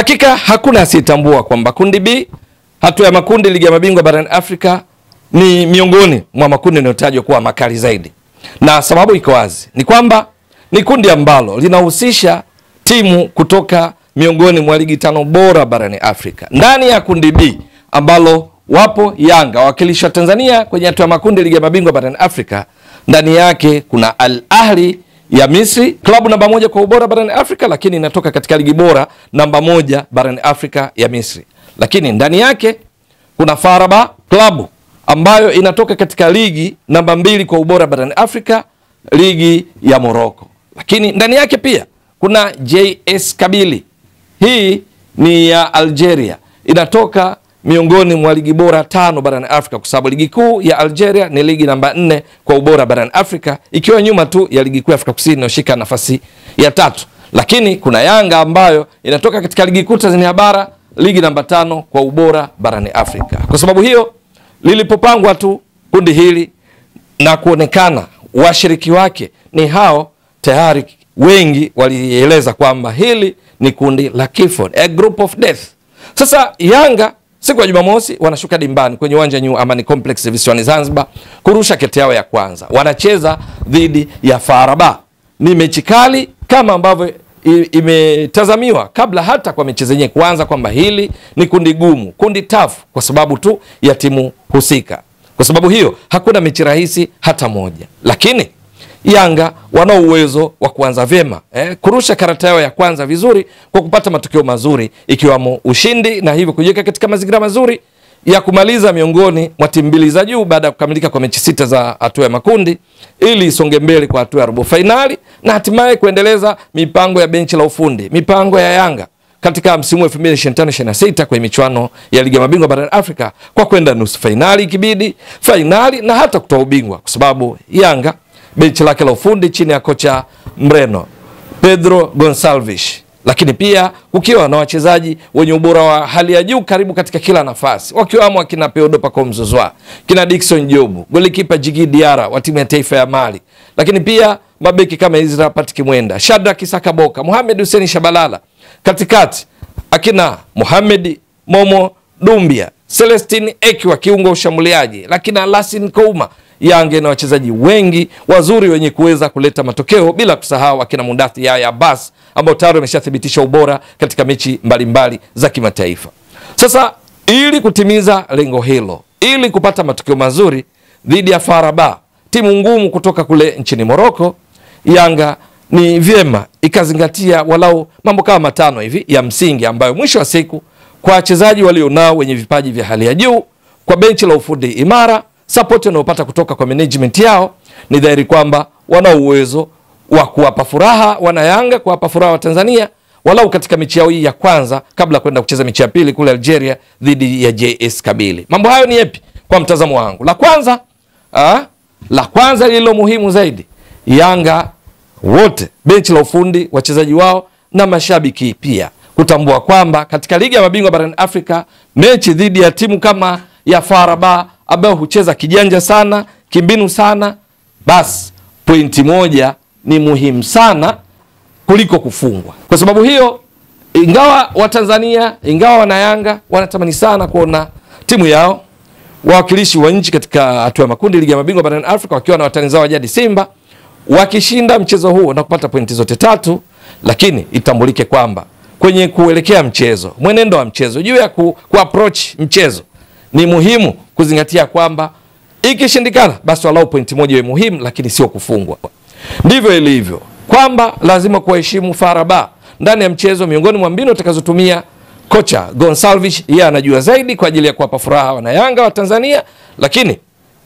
Hakika hakuna asiyetambua kwamba kundi B, hatua ya makundi ligi ya mabingwa barani Afrika, ni miongoni mwa makundi yanayotajwa kuwa makali zaidi. Na sababu iko wazi, ni kwamba ni kundi ambalo linahusisha timu kutoka miongoni mwa ligi 5 bora barani Afrika. Ndani ya kundi B ambalo wapo Yanga, wakilishi wa Tanzania kwenye hatua ya makundi ligi ya mabingwa barani Afrika, ndani yake kuna Al Ahli ya Misri, klabu namba 1 kwa ubora barani Afrika, lakini inatoka katika ligi bora namba 1 barani Afrika ya Misri. Lakini ndani yake kuna FAR Rabat, klabu ambayo inatoka katika ligi namba 2 kwa ubora barani Afrika, ligi ya Morocco. Lakini ndani yake pia kuna JS Kabylie. Hii ni ya Algeria, inatoka miongoni mwa ligi bora 5 barani Afrika, kwa sababu ligi kuu ya Algeria ni ligi namba 4 kwa ubora barani Afrika, ikiwa nyuma tu ya ligi kuu ya Afrika Kusini inayoshika nafasi ya 3. Lakini kuna Yanga ambayo inatoka katika ligi kuu Tanzania bara, ligi namba 5 kwa ubora barani Afrika. Kwa sababu hiyo, lilipopangwa tu kundi hili na kuonekana washiriki wake ni hao, tayari wengi walieleza kwamba hili ni kundi la kifo, a group of death. Sasa Yanga siku ya Jumamosi wanashuka dimbani kwenye uwanja New Amani Complex visiwani Zanzibar kurusha kete yao ya kwanza. Wanacheza dhidi ya FAR Rabat. Ni mechi kali kama ambavyo imetazamiwa kabla hata kwa mechi zenyewe kuanza, kwamba hili ni kundi gumu, kundi tough, kwa sababu tu ya timu husika. Kwa sababu hiyo hakuna mechi rahisi hata moja. Lakini Yanga wana uwezo wa kuanza vyema, kurusha karata yao ya kwanza vizuri kwa kupata matokeo mazuri, ikiwamo ushindi, na hivyo kujiweka katika mazingira mazuri ya kumaliza miongoni mwa timu mbili za juu baada ya kukamilika kwa mechi 6 za hatua ya makundi, ili isonge mbele kwa hatua ya robo finali na hatimaye kuendeleza mipango ya benchi la ufundi, mipango ya Yanga katika msimu wa 2025-26 kwa michuano ya ligi ya mabingwa barani Afrika, kwa kwenda nusu finali, ikibidi finali, na hata kutoa ubingwa, kwa sababu Yanga benchi lake la ufundi chini ya kocha Mreno Pedro Gonçalves, lakini pia kukiwa na wachezaji wenye ubora wa hali ya juu karibu katika kila nafasi, wakiwamo akina Peodo Pako Mzuzwa, kina Dickson Jobu, golikipa Djigui Diarra wa timu ya taifa ya Mali, lakini pia mabeki kama Ezra Patrick Mwenda, Shadrack Isaka Boka, Mohamed Hussein Shabalala, katikati akina Mohamed Momo Dumbia, Celestine Eki wa kiungo ushambuliaji, lakini Lassine Kouma. Yanga na wachezaji wengi wazuri wenye kuweza kuleta matokeo, bila kusahau akina Mundathi Yaya Abbas ambao tayari wameshathibitisha ubora katika mechi mbalimbali za kimataifa. Sasa ili kutimiza lengo hilo, ili kupata matokeo mazuri dhidi ya FAR Rabat, timu ngumu kutoka kule nchini Morocco, Yanga ni vyema ikazingatia walau mambo kama 5 hivi ya msingi, ambayo mwisho wa siku kwa wachezaji walionao wenye vipaji vya hali ya juu, kwa benchi la ufundi imara, support wanaopata kutoka kwa management yao, ni dhahiri kwamba wana uwezo wa kuwapa furaha wana Yanga, kuwapa furaha wa Tanzania walau katika mechi yao hii ya kwanza, kabla kwenda kucheza mechi ya pili kule Algeria dhidi ya JS Kabylie. Mambo hayo ni yapi kwa mtazamo wangu? La kwanza lilo muhimu zaidi, Yanga wote, benchi la ufundi, wachezaji wao na mashabiki pia, kutambua kwamba katika ligi ya mabingwa barani Afrika, mechi dhidi ya timu kama ya FAR Rabat ambayo hucheza kijanja sana, kimbinu sana, basi pointi moja ni muhimu sana kuliko kufungwa. Kwa sababu hiyo, ingawa wa Tanzania, ingawa wana Yanga wanatamani sana kuona timu yao, wawakilishi wa nchi katika hatua ya makundi ligi ya mabingwa barani Afrika, wakiwa na watani zao wa jadi Simba, wakishinda mchezo huo na kupata pointi zote 3, lakini itambulike kwamba kwenye kuelekea mchezo, mwenendo wa mchezo, juu ya approach mchezo, ni muhimu kuzingatia kwamba ikishindikana basi walau pointi moja iwe muhimu, lakini sio kufungwa. Ndivyo ilivyo kwamba lazima kuheshimu FAR Rabat ndani ya mchezo. Miongoni mwa mbinu utakazotumia kocha Gonçalves, yeye anajua zaidi kwa ajili ya kuwapa furaha wana Yanga wa Tanzania. Lakini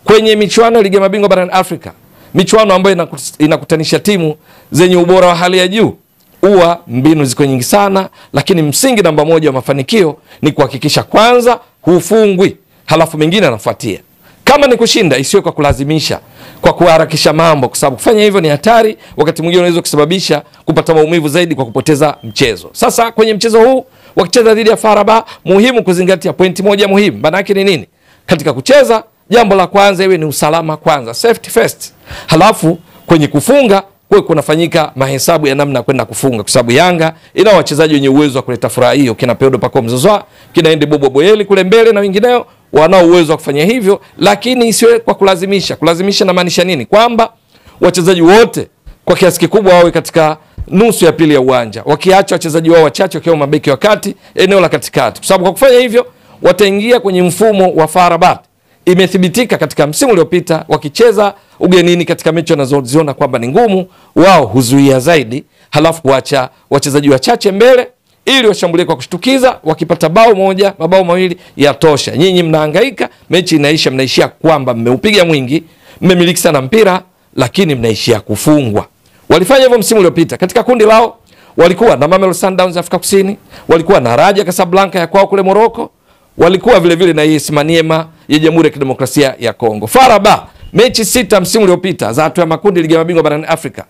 kwenye michuano ligi ya mabingwa barani Afrika, michuano ambayo inakutanisha timu zenye ubora wa hali ya juu, huwa mbinu ziko nyingi sana, lakini msingi namba 1 wa mafanikio ni kuhakikisha kwanza hufungwi, halafu mengine yanafuatia. Kama ni kushinda, isiwe kwa kulazimisha, kwa kuharakisha mambo, kwa sababu kufanya hivyo ni hatari, wakati mwingine unaweza kusababisha kupata maumivu zaidi kwa kupoteza mchezo. Sasa kwenye mchezo huu wakicheza dhidi ya FAR Rabat, muhimu kuzingatia pointi moja muhimu. Maana yake ni nini? Katika kucheza, jambo la kwanza iwe ni usalama kwanza, safety first. Halafu kwenye kufunga, kwa kunafanyika mahesabu ya namna kwenda kufunga, kwa sababu Yanga ina wachezaji wenye uwezo wa kuleta furaha hiyo, kina Pedro Paco Mzozwa, kina Ende Bobo Boyeli kule mbele na wengineo wanao uwezo wa kufanya hivyo, lakini isiwe kwa kulazimisha. Kulazimisha na maanisha nini? Kwamba wachezaji wote kwa kiasi kikubwa wawe katika nusu ya pili ya uwanja, wakiacha wachezaji wao wachache wakiwa mabeki wa kati, eneo la katikati, kwa sababu kwa kufanya hivyo wataingia kwenye mfumo wa FAR Rabat. Imethibitika katika msimu uliopita wakicheza ugenini katika mechi wanazoziona kwamba ni ngumu, wao huzuia zaidi, halafu kuacha wachezaji wachache mbele ili washambulie kwa kushtukiza. Wakipata bao moja, mabao mawili yatosha. Nyinyi mnahangaika, mechi inaisha, mnaishia kwamba mmeupiga mwingi, mmemiliki sana mpira, lakini mnaishia kufungwa. Walifanya hivyo msimu uliopita. Katika kundi lao walikuwa na Mamelodi Sundowns ya Afrika Kusini, walikuwa na Raja Casablanca ya kwao kule Morocco, walikuwa vile vile na AS Maniema ya Jamhuri ya Kidemokrasia ya Kongo. FAR Rabat mechi 6 msimu uliopita za hatua ya makundi ligi ya mabingwa barani Afrika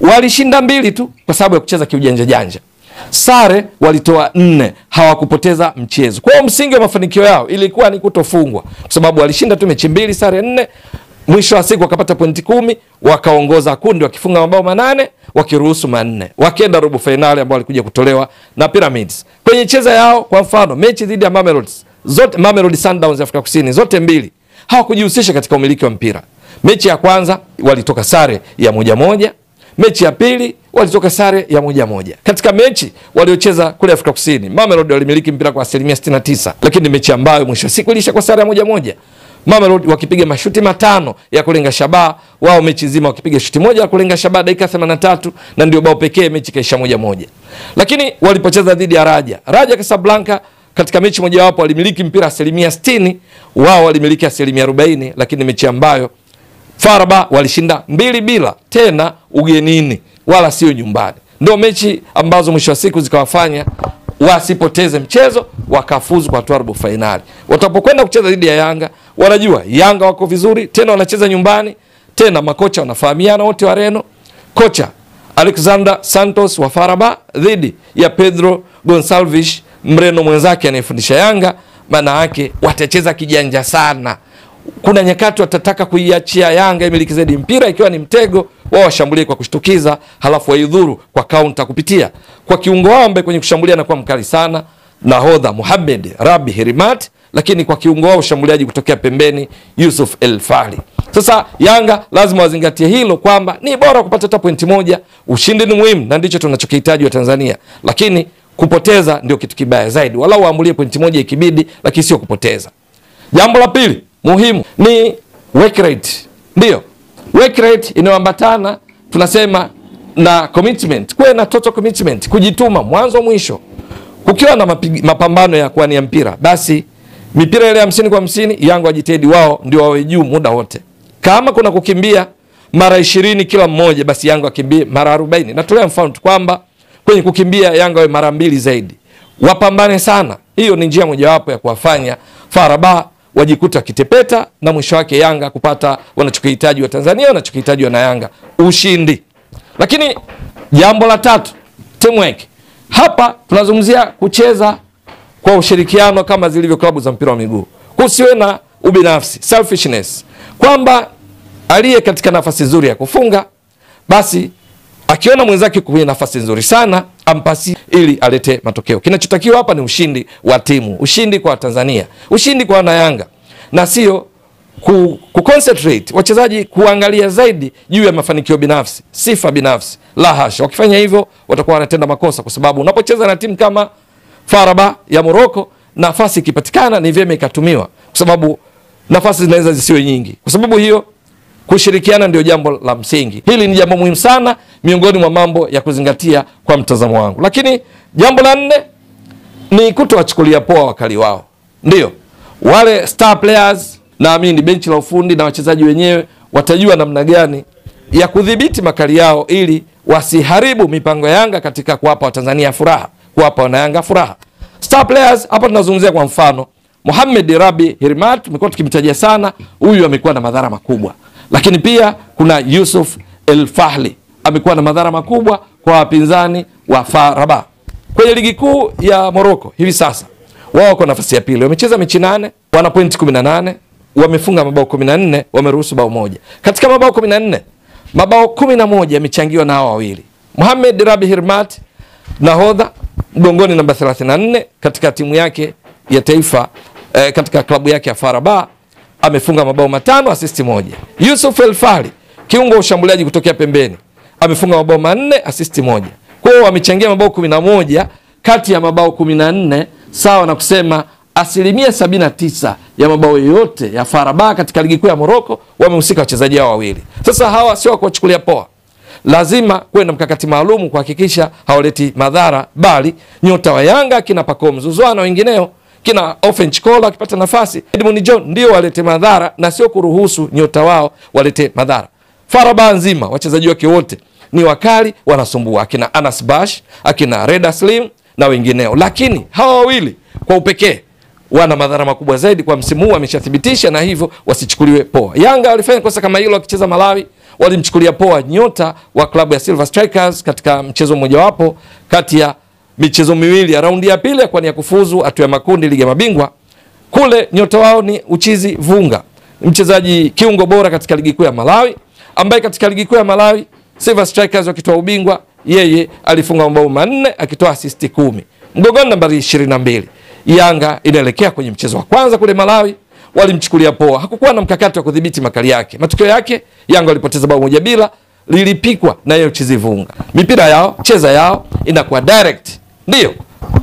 walishinda 2 tu kwa sababu ya kucheza kiujanja janja. Sare walitoa 4, hawakupoteza mchezo. Kwa hiyo msingi wa mafanikio yao ilikuwa ni kutofungwa, kwa sababu walishinda tu mechi 2, sare 4, mwisho wa siku wakapata pointi 10, wakaongoza kundi wakifunga mabao 8, wakiruhusu 4, wakaenda robo finali ambao walikuja kutolewa na Pyramids. Kwenye cheza yao kwa mfano mechi dhidi ya Mamelodi Sundowns ya Afrika Kusini zote 2 hawakujihusisha katika umiliki wa mpira. Mechi ya kwanza walitoka sare ya 1-1, mechi ya pili walitoka sare ya 1-1. Katika mechi waliocheza kule Afrika Kusini, Mamelodi walimiliki mpira kwa 69%, lakini mechi ambayo mwisho siku ilisha kwa sare ya 1-1. Mamelodi wakipiga mashuti 5 ya kulenga shabaha, wao mechi nzima wakipiga shuti 1 ya kulenga shabaha dakika 83, na ndio bao pekee mechi kaisha 1-1. Lakini walipocheza dhidi ya Raja Casablanca katika mechi moja wapo walimiliki mpira 60%, wao walimiliki 40%, lakini mechi ambayo FAR Rabat walishinda 2-0 tena ugenini wala sio nyumbani. Ndio mechi ambazo mwisho wa siku zikawafanya wasipoteze mchezo, wakafuzu kwa hatua robo finali. Watapokwenda kucheza dhidi ya Yanga, wanajua Yanga wako vizuri, tena wanacheza nyumbani, tena makocha wanafahamiana wote wa Reno. Kocha Alexander Santos wa FAR Rabat dhidi ya Pedro Gonçalves Mreno mwenzake anayefundisha Yanga, maana yake watacheza kijanja sana. Kuna nyakati watataka kuiachia Yanga imiliki zaidi mpira, ikiwa ni mtego wao washambulie kwa kushtukiza, halafu waidhuru kwa counter kupitia kwa kiungo wao ambaye kwenye kushambulia anakuwa mkali sana, nahodha Mohamed Rabi Herimat, lakini kwa kiungo wao ushambuliaji kutokea pembeni Yusuf El Fahli. Sasa Yanga lazima wazingatie hilo kwamba ni bora kupata hata pointi 1, ushindi ni muhimu na ndicho tunachokihitaji wa Tanzania, lakini kupoteza ndio kitu kibaya zaidi. Walau waamulie pointi 1 ikibidi, lakini sio kupoteza. Jambo la pili muhimu ni work rate. Ndio, work rate inayoambatana tunasema na commitment, kuwe na total commitment, kujituma mwanzo mwisho. Kukiwa na mapambano ya kuania mpira, basi mipira ile 50 kwa 50 Yanga wajitahidi wao ndio wawe juu muda wote. Kama kuna kukimbia mara 20 kila mmoja, basi Yanga wakimbie mara 40. Natolea mfano tu kwamba kwenye kukimbia Yanga wawe mara 2 zaidi, wapambane sana. Hiyo ni njia mojawapo ya kuwafanya FAR Rabat wajikuta kitepeta, na mwisho wake Yanga kupata wanachokihitaji wa Tanzania, wanachokihitaji na Yanga, ushindi. Lakini jambo la tatu, teamwork. Hapa tunazungumzia kucheza kwa ushirikiano kama zilivyo klabu za mpira wa miguu. Kusiwe na ubinafsi, selfishness, kwamba aliye katika nafasi nzuri ya kufunga, basi akiona mwenzake kwenye nafasi nzuri sana ampasi ili alete matokeo. Kinachotakiwa hapa ni ushindi wa timu, ushindi kwa Tanzania, ushindi kwa wana Yanga, na sio concentrate wachezaji kuangalia zaidi juu ya mafanikio binafsi, sifa binafsi. La hasha, wakifanya hivyo watakuwa wanatenda makosa, kwa sababu unapocheza na timu kama FAR Rabat ya Morocco, nafasi ikipatikana ni vyema ikatumiwa, kwa sababu nafasi zinaweza zisiwe nyingi. Kwa sababu hiyo kushirikiana ndio jambo la msingi. Hili ni jambo muhimu sana miongoni mwa mambo ya kuzingatia kwa mtazamo wangu. Lakini jambo la 4 ni kutowachukulia poa wakali wao. Ndio, wale star players, naamini benchi la ufundi na wachezaji wenyewe watajua namna gani ya kudhibiti makali yao ili wasiharibu mipango ya Yanga katika kuwapa Watanzania furaha, kuwapa wana Yanga furaha. Star players hapa tunazungumzia kwa mfano Mohamed Rabi Herimat, tumekuwa tukimtajia sana, huyu amekuwa na madhara makubwa. Lakini pia kuna Yusuf El Fahli, amekuwa na madhara makubwa kwa wapinzani wa FAR Rabat. Kwenye ligi kuu ya Morocco hivi sasa wao wako nafasi ya pili, wamecheza mechi 8, wana pointi 18, wamefunga mabao 14, wameruhusu bao 1. Katika mabao 14, mabao 11 yamechangiwa na hao wawili. Mohamed Rabi Hirmat, nahodha mgongoni namba 34 katika timu yake ya taifa, katika klabu yake ya FAR Rabat, amefunga mabao 5, assist 1. Yusuf El Fahli, kiungo ushambuliaji kutokea pembeni, amefunga mabao 4, assist 1. Kwa hiyo wamechangia mabao 11 kati ya mabao 14, sawa na kusema 79% ya mabao yote ya FAR Rabat katika ligi kuu ya Morocco wamehusika wachezaji hao wawili. Sasa hawa sio kuwachukulia poa. Lazima kuwe na mkakati maalum kuhakikisha hawaleti madhara, bali nyota wa Yanga kina Pacome Zouzoua na wengineo, kina Offense Kola akipata nafasi, Edmund John ndio walete madhara na sio kuruhusu nyota wao walete madhara. FAR Rabat nzima wachezaji wake wote ni wakali, wanasumbua, akina Anas Bash, akina Reda Slim na wengineo, lakini hawa wawili kwa upekee wana madhara makubwa zaidi kwa msimu huu, ameshathibitisha, na hivyo wasichukuliwe poa. Yanga walifanya kosa kama hilo wakicheza Malawi, walimchukulia poa nyota wa klabu ya Silver Strikers katika mchezo mmoja wapo kati ya michezo miwili ya raundi ya pili kwa nia kufuzu hatua ya makundi ligi ya mabingwa. Kule nyota wao ni Uchizi Vunga, mchezaji kiungo bora katika ligi kuu ya Malawi, ambaye katika ligi kuu ya Malawi Silver Strikers wakitoa ubingwa, yeye alifunga mabao 4 akitoa assist 10. Mgongoni nambari 22. Yanga inaelekea kwenye mchezo wa kwanza kule Malawi, walimchukulia poa. Hakukuwa na mkakati wa kudhibiti makali yake. Matokeo yake Yanga walipoteza bao 1-0, lilipikwa na yeye Uchizi Vunga. Mipira yao, cheza yao inakuwa direct. Ndio.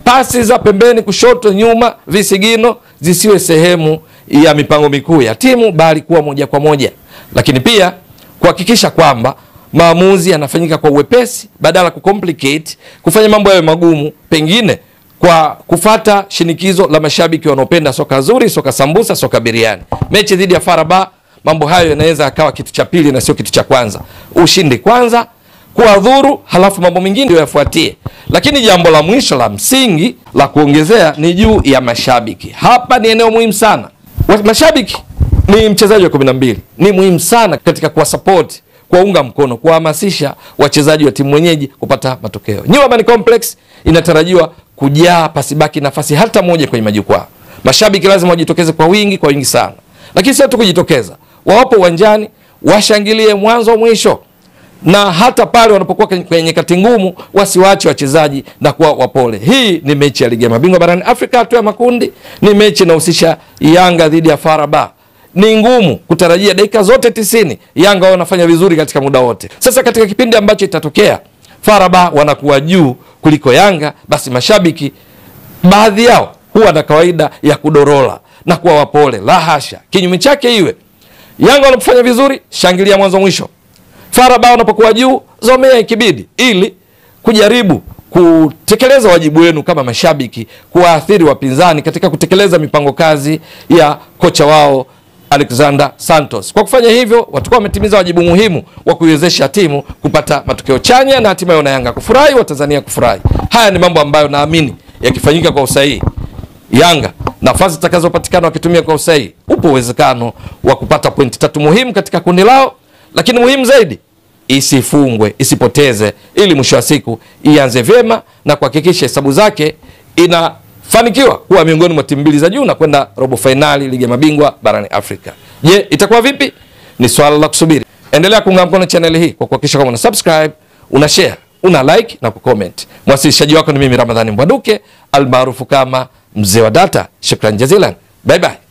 Pasi za pembeni, kushoto, nyuma, visigino zisiwe sehemu ya mipango mikuu ya timu, bali kuwa moja kwa moja. Lakini pia kuhakikisha kwamba maamuzi yanafanyika kwa uwepesi badala kucomplicate, kufanya mambo yawe magumu, pengine kwa kufata shinikizo la mashabiki wanaopenda soka zuri, soka sambusa, soka biriani. Mechi dhidi ya FAR Rabat, mambo hayo yanaweza akawa kitu cha pili na sio kitu cha kwanza. Ushindi kwanza, kuadhuru, halafu mambo mengine ndio yafuatie. Lakini jambo la mwisho la msingi la kuongezea ni juu ya mashabiki. Hapa ni eneo muhimu sana. Mashabiki ni mchezaji wa 12. Ni muhimu sana katika kuwa support, kuwaunga mkono, kuhamasisha wachezaji wa timu mwenyeji kupata matokeo. New Amaan Complex inatarajiwa kujaa pasibaki nafasi hata moja kwenye majukwaa. Mashabiki lazima wajitokeze kwa wingi sana. Lakini sio tu kujitokeza, wapo uwanjani, washangilie mwanzo mwisho, na hata pale wanapokuwa kwenye nyakati ngumu wasiwache wachezaji na kuwa wapole. Hii ni mechi ya ligi ya mabingwa barani Afrika hatua ya makundi, ni mechi inahusisha Yanga dhidi ya FAR Rabat. Ni ngumu kutarajia dakika zote 90 Yanga wanafanya vizuri katika muda wote. Sasa katika kipindi ambacho itatokea FAR Rabat wanakuwa juu kuliko Yanga, basi mashabiki baadhi yao huwa na kawaida ya kudorola na kuwa wapole. La hasha, kinyume chake iwe Yanga wanapofanya vizuri, shangilia mwanzo mwisho. FAR Rabat wanapokuwa juu, zomea ikibidi, ili kujaribu kutekeleza wajibu wenu kama mashabiki, kuwaathiri wapinzani katika kutekeleza mipango kazi ya kocha wao Alexander Santos. Kwa kufanya hivyo, watakuwa wametimiza wajibu muhimu wa kuiwezesha timu kupata matokeo chanya na hatimaye wana Yanga kufurahi, wa Tanzania kufurahi. Haya ni mambo ambayo naamini yakifanyika kwa usahihi, Yanga nafasi zitakazopatikana wakitumia kwa usahihi, upo uwezekano wa kupata pointi 3 muhimu katika kundi lao, lakini muhimu zaidi isifungwe, isipoteze, ili mwisho wa siku ianze vyema na kuhakikisha hesabu zake inafanikiwa kuwa miongoni mwa timu mbili za juu na kwenda robo finali ligi ya mabingwa barani Afrika. Je, itakuwa vipi? Ni swala la kusubiri. Endelea kuunga mkono channel hii kwa kuhakikisha kama una subscribe, una share, una like na kucomment. Mwasilishaji wako ni mimi Ramadhani Mbwaduke, almaarufu kama Mzee wa Data. Shukran jazilan. Bye bye.